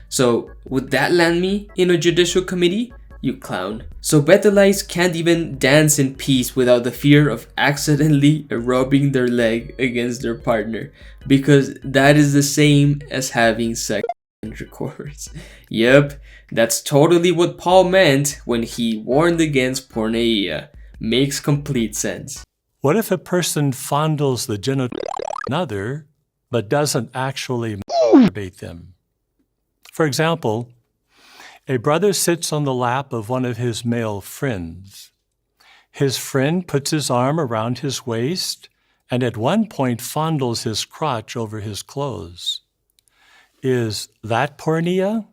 So, would that land me in a judicial committee? You clown. So Bethelites can't even dance in peace without the fear of accidentally rubbing their leg against their partner, because that is the same as having sexual intercourse. Yep, that's totally what Paul meant when he warned against porneia. Makes complete sense. What if a person fondles the genitals of another, but doesn't actually masturbate them? For example, a brother sits on the lap of one of his male friends. His friend puts his arm around his waist and at one point fondles his crotch over his clothes. Is that porneia?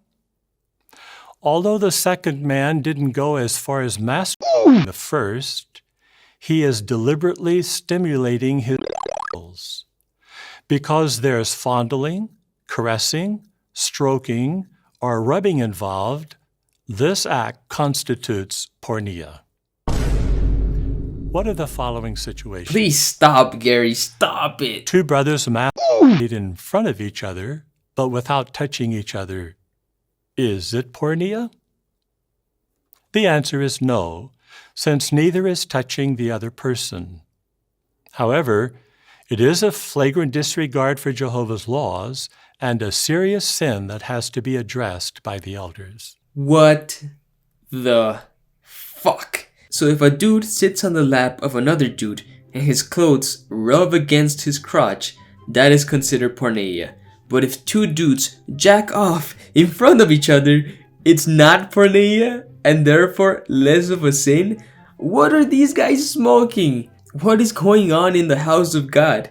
Although the second man didn't go as far as masturbating the first, he is deliberately stimulating his genitals. Because there's fondling, caressing, stroking, or rubbing involved, this act constitutes porneia. What are the following situations? Please stop, Gary, stop it. Two brothers masturbate in front of each other, but without touching each other. Is it porneia? The answer is no, since neither is touching the other person. However, it is a flagrant disregard for Jehovah's laws and a serious sin that has to be addressed by the elders. What the fuck? So if a dude sits on the lap of another dude and his clothes rub against his crotch, that is considered porneia. But if two dudes jack off in front of each other, it's not porneia and therefore less of a sin? What are these guys smoking? What is going on in the house of God?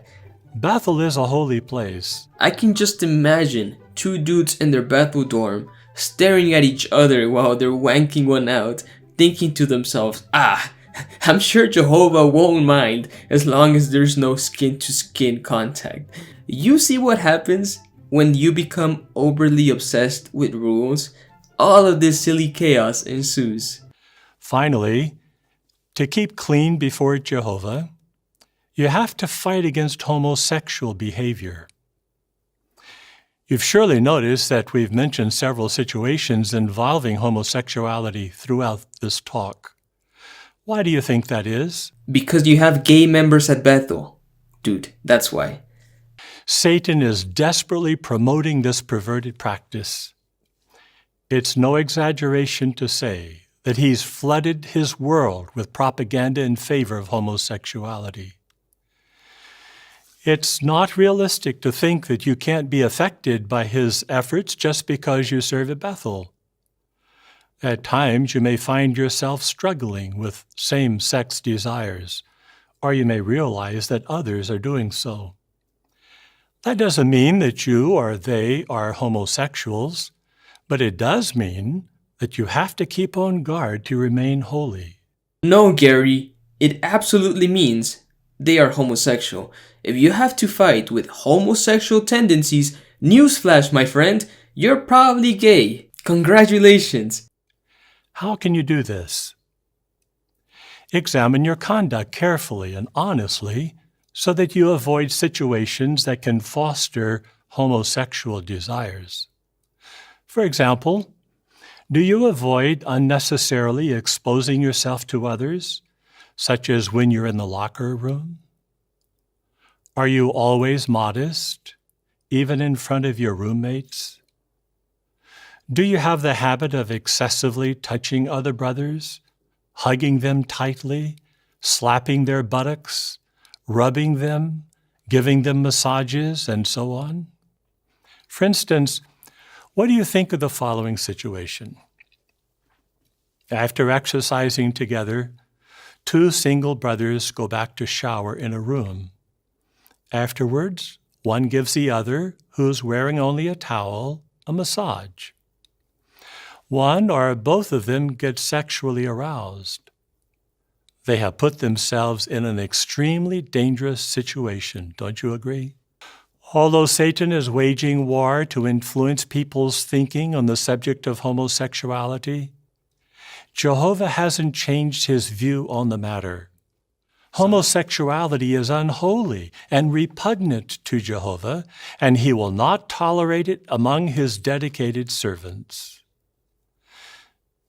Bethel is a holy place. I can just imagine two dudes in their Bethel dorm staring at each other while they're wanking one out, thinking to themselves, I'm sure Jehovah won't mind as long as there's no skin-to-skin contact. You see what happens when you become overly obsessed with rules? All of this silly chaos ensues. Finally, to keep clean before Jehovah, you have to fight against homosexual behavior. You've surely noticed that we've mentioned several situations involving homosexuality throughout this talk. Why do you think that is? Because you have gay members at Bethel. Dude, that's why. Satan is desperately promoting this perverted practice. It's no exaggeration to say that he's flooded his world with propaganda in favor of homosexuality. It's not realistic to think that you can't be affected by his efforts just because you serve at Bethel. At times, you may find yourself struggling with same-sex desires, or you may realize that others are doing so. That doesn't mean that you or they are homosexuals, but it does mean that you have to keep on guard to remain holy. No, Gary, it absolutely means they are homosexual. If you have to fight with homosexual tendencies, newsflash, my friend, you're probably gay. Congratulations. How can you do this? Examine your conduct carefully and honestly so that you avoid situations that can foster homosexual desires. For example, do you avoid unnecessarily exposing yourself to others, such as when you're in the locker room? Are you always modest, even in front of your roommates? Do you have the habit of excessively touching other brothers, hugging them tightly, slapping their buttocks, rubbing them, giving them massages, and so on? For instance, what do you think of the following situation? After exercising together, two single brothers go back to shower in a room. Afterwards, one gives the other, who's wearing only a towel, a massage. One or both of them get sexually aroused. They have put themselves in an extremely dangerous situation, don't you agree? Although Satan is waging war to influence people's thinking on the subject of homosexuality, Jehovah hasn't changed his view on the matter. Homosexuality is unholy and repugnant to Jehovah, and he will not tolerate it among his dedicated servants.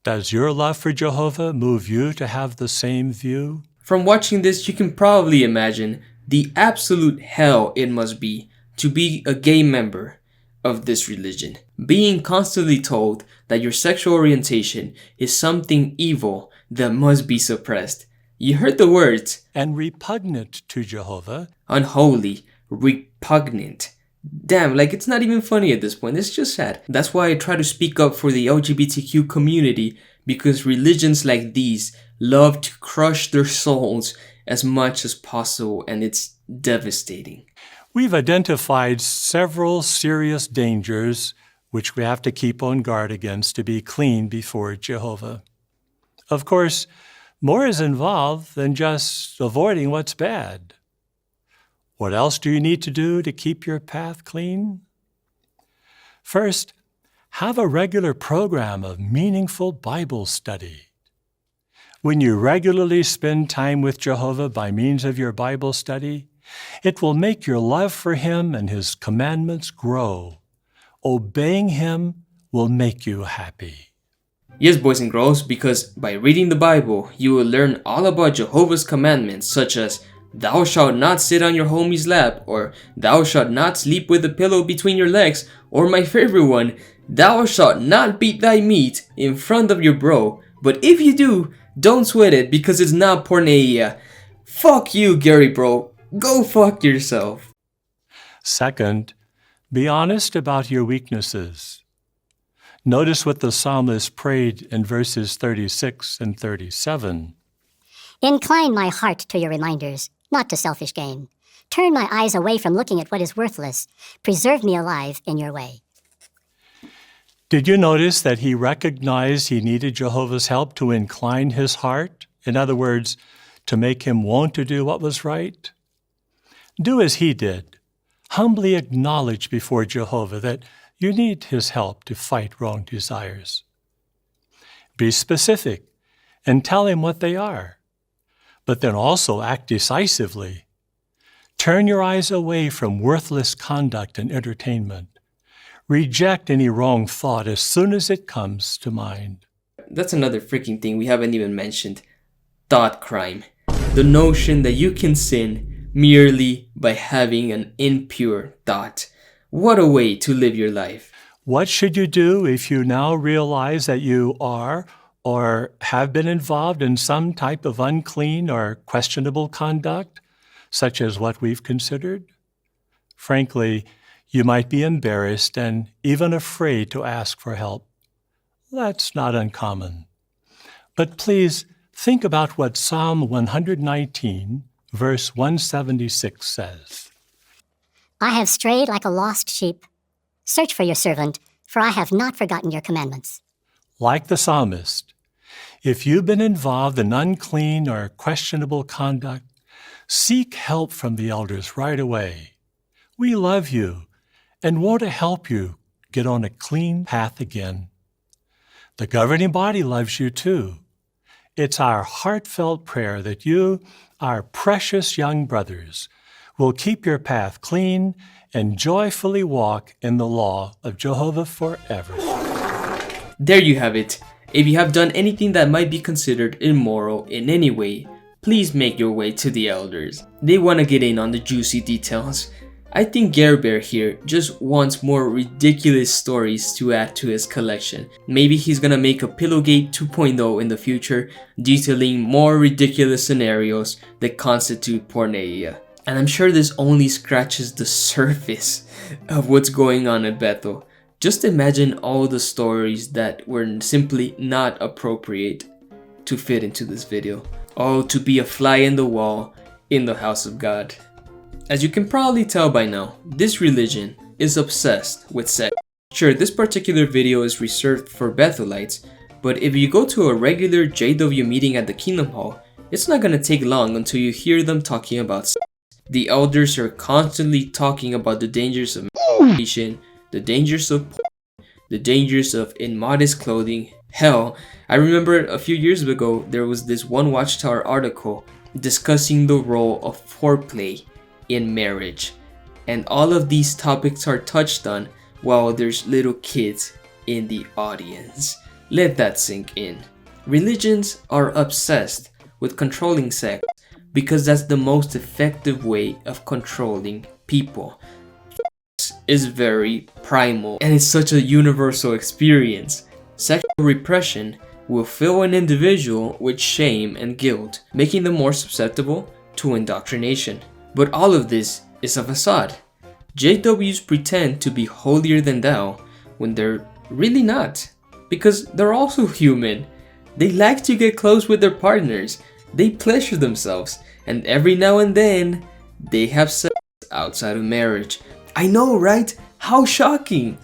Does your love for Jehovah move you to have the same view? From watching this, you can probably imagine the absolute hell it must be to be a gay member of this religion. Being constantly told that your sexual orientation is something evil that must be suppressed. You heard the words. And repugnant to Jehovah. Unholy, repugnant. Damn, like it's not even funny at this point, it's just sad. That's why I try to speak up for the LGBTQ community, because religions like these love to crush their souls as much as possible, and it's devastating. We've identified several serious dangers which we have to keep on guard against to be clean before Jehovah. Of course, more is involved than just avoiding what's bad. What else do you need to do to keep your path clean? First, have a regular program of meaningful Bible study. When you regularly spend time with Jehovah by means of your Bible study, it will make your love for him and his commandments grow. Obeying him will make you happy. Yes, boys and girls, because by reading the Bible, you will learn all about Jehovah's commandments, such as thou shalt not sit on your homie's lap, or thou shalt not sleep with a pillow between your legs, or my favorite one, thou shalt not beat thy meat in front of your bro. But if you do, don't sweat it because it's not porneia. Fuck you, Gary bro. Go fuck yourself. Second, be honest about your weaknesses. Notice what the psalmist prayed in verses 36 and 37. Incline my heart to your reminders, not to selfish gain. Turn my eyes away from looking at what is worthless. Preserve me alive in your way. Did you notice that he recognized he needed Jehovah's help to incline his heart In other words, to make him want to do what was right? Do as he did. Humbly acknowledge before Jehovah that you need his help to fight wrong desires. Be specific and tell him what they are, but then also act decisively. Turn your eyes away from worthless conduct and entertainment. Reject any wrong thought as soon as it comes to mind. That's another freaking thing we haven't even mentioned. Thought crime. The notion that you can sin merely by having an impure thought. What a way to live your life. What should you do if you now realize that you are or have been involved in some type of unclean or questionable conduct, such as what we've considered? Frankly, you might be embarrassed and even afraid to ask for help. That's not uncommon. But please think about what Psalm 119, verse 176 says. I have strayed like a lost sheep. Search for your servant, for I have not forgotten your commandments. Like the psalmist, if you've been involved in unclean or questionable conduct, seek help from the elders right away. We love you and want to help you get on a clean path again. The governing body loves you too. It's our heartfelt prayer that you, our precious young brothers, will keep your path clean and joyfully walk in the law of Jehovah forever. There you have it. If you have done anything that might be considered immoral in any way, please make your way to the elders. They want to get in on the juicy details. I think Gare Bear here just wants more ridiculous stories to add to his collection. Maybe he's gonna make a Pillowgate 2.0 in the future, detailing more ridiculous scenarios that constitute porneia. And I'm sure this only scratches the surface of what's going on at Bethel. Just imagine all the stories that were simply not appropriate to fit into this video. Oh, to be a fly in the wall in the house of God. As you can probably tell by now, this religion is obsessed with sex. Sure, this particular video is reserved for Bethelites, but if you go to a regular JW meeting at the Kingdom Hall, it's not gonna take long until you hear them talking about sex. The elders are constantly talking about the dangers of masturbation, the dangers of porn, the dangers of immodest clothing. Hell, I remember a few years ago there was this one Watchtower article discussing the role of foreplay in marriage, and all of these topics are touched on while there's little kids in the audience. Let that sink in. Religions are obsessed with controlling sex because that's the most effective way of controlling people. Sex is very primal and it's such a universal experience. Sexual repression will fill an individual with shame and guilt, making them more susceptible to indoctrination. But all of this is a facade. JWs pretend to be holier than thou when they're really not, because they're also human. They like to get close with their partners, they pleasure themselves, and every now and then, they have sex outside of marriage. I know, right? How shocking!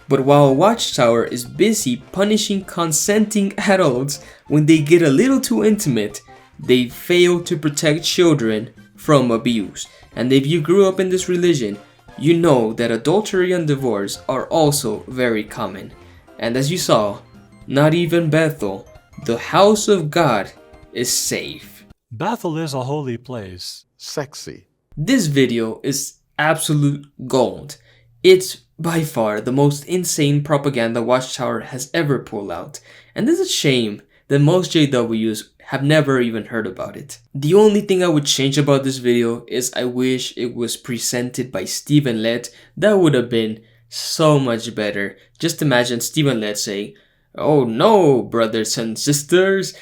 But while Watchtower is busy punishing consenting adults when they get a little too intimate, they fail to protect children from abuse. And if you grew up in this religion, you know that adultery and divorce are also very common. And as you saw, not even Bethel, the house of God, is safe. Bethel is a holy place. Sexy. This video is absolute gold. It's by far the most insane propaganda Watchtower has ever pulled out. And it's a shame that most JWs have never even heard about it. The only thing I would change about this video is I wish it was presented by Stephen Lett. That would have been so much better. Just imagine Stephen Lett saying, "Oh no, brothers and sisters,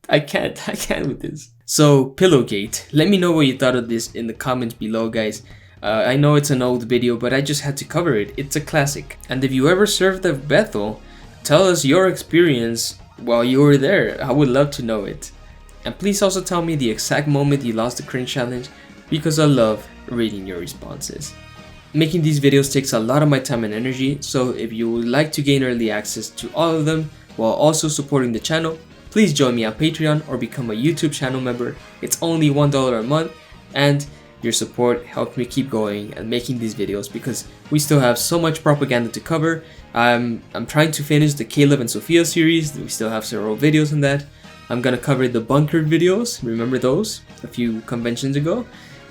I can't with this." So, Pillowgate, let me know what you thought of this in the comments below, guys. I know it's an old video, but I just had to cover it. It's a classic. And if you ever served at Bethel, tell us your experience while you were there. I would love to know it. And please also tell me the exact moment you lost the cringe challenge, because I love reading your responses. Making these videos takes a lot of my time and energy, so if you would like to gain early access to all of them while also supporting the channel, please join me on Patreon or become a YouTube channel member. It's only $1 a month, and your support helps me keep going and making these videos because we still have so much propaganda to cover. I'm trying to finish the Caleb and Sophia series. We still have several videos on that. I'm gonna cover the bunkered videos. Remember those a few conventions ago?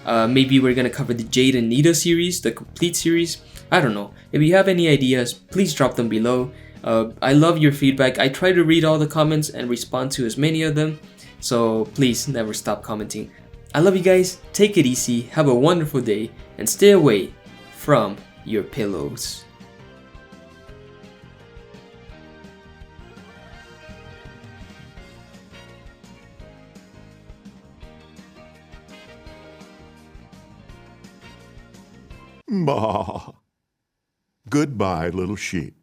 Maybe we're gonna cover the Jade and Nita series, the complete series. I don't know. If you have any ideas, please drop them below. I love your feedback. I try to read all the comments and respond to as many of them. So please never stop commenting. I love you guys. Take it easy. Have a wonderful day and stay away from your pillows. Bah. Goodbye, little sheep.